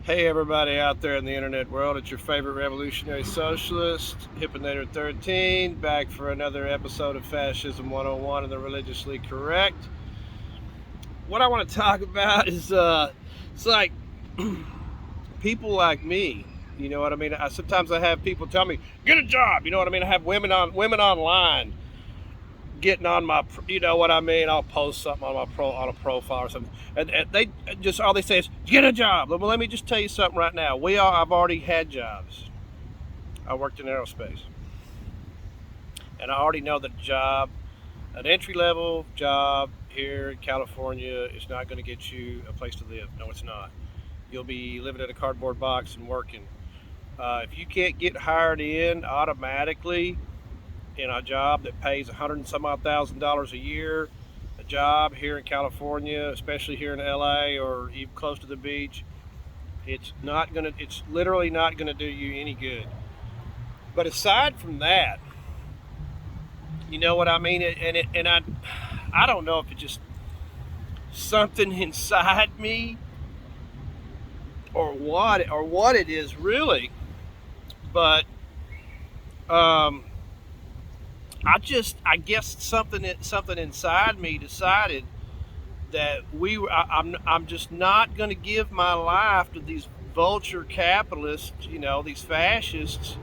Hey everybody out there in the internet world, it's your favorite revolutionary socialist, Hippinator 13, back for another episode of Fascism 101 and the Religiously Correct. What I want to talk about is, it's like people like me, you know what I mean? Sometimes I have people tell me, get a job, you know what I mean? I have women online getting on my, you know what I mean? I'll post something on on a profile or something, and they just all they say is get a job. Well, let me just tell you something right now. I've already had jobs. I worked in aerospace, and I already know that an entry level job here in California is not going to get you a place to live. No, it's not. You'll be living in a cardboard box and working. If you can't get hired in automatically in a job that pays 100 and some odd $1,000 a year, a job here in California, especially here in LA or even close to the beach, it's literally not gonna do you any good. But aside from that, you know what I mean? I don't know if it's just something inside me or what it is really, but um, I guess something inside me decided that I'm just not going to give my life to these vulture capitalists, you know, these fascists,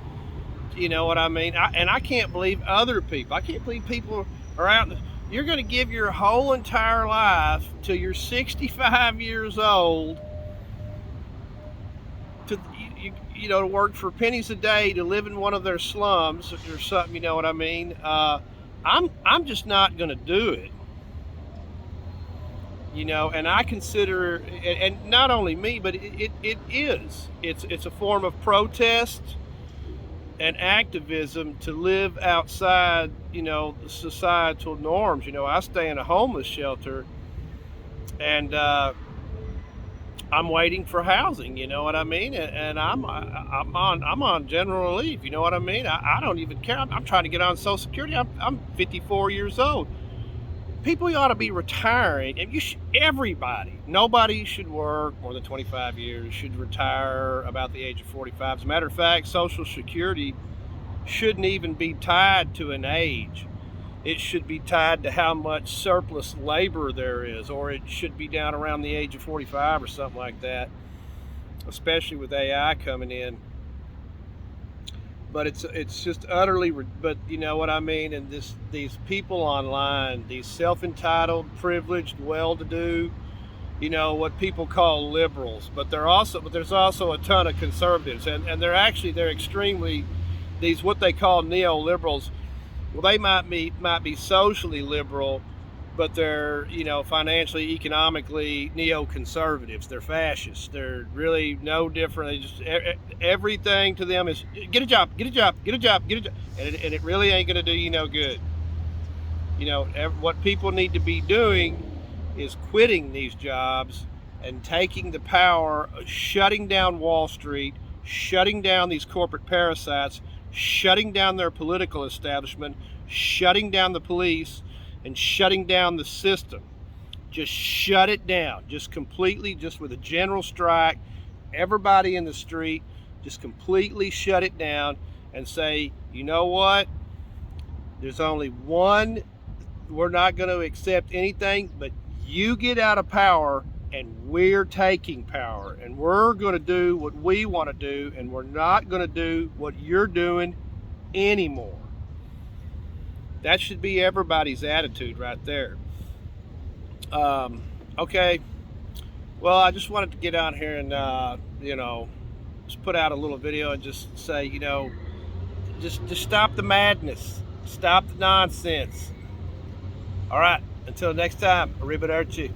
you know what I mean? And I can't believe other people. I can't believe people are out. You're going to give your whole entire life till you're 65 years old to to work for pennies a day to live in one of their slums or something. You know what I mean? I'm just not going to do it. You know, and I consider, and not only me, but it is. It's a form of protest and activism to live outside, you know, the societal norms. You know, I stay in a homeless shelter, and I'm waiting for housing. You know what I mean? And I'm on general relief. You know what I mean? I don't even care. I'm trying to get on Social Security. I'm 54 years old. People ought to be retiring, and everybody, nobody should work more than 25 years, should retire about the age of 45. As a matter of fact, Social Security shouldn't even be tied to an age. It should be tied to how much surplus labor there is, or it should be down around the age of 45 or something like that, especially with AI coming in. But it's just utterly, but you know what I mean? And these people online, these self-entitled, privileged, well-to-do, you know, what people call liberals, but there's also a ton of conservatives, and they're extremely, these what they call neoliberals. Well, they might be socially liberal, but they're, you know, financially, economically neoconservatives. They're fascists. They're really no different. They just everything to them is get a job, get a job, get a job, get a job, and it really ain't going to do you no good. You know, what people need to be doing is quitting these jobs and taking the power, shutting down Wall Street, shutting down these corporate parasites, shutting down their political establishment, shutting down the police, and shutting down the system. Just shut it down, just completely, just with a general strike, everybody in the street, just completely shut it down and say, you know what, there's only one, we're not going to accept anything but you get out of power, and we're taking power, and we're going to do what we want to do, and we're not going to do what you're doing anymore. That should be everybody's attitude right there. Okay. Well, I just wanted to get out here and, just put out a little video and just say, you know, just stop the madness. Stop the nonsense. All right. Until next time, arrivederci.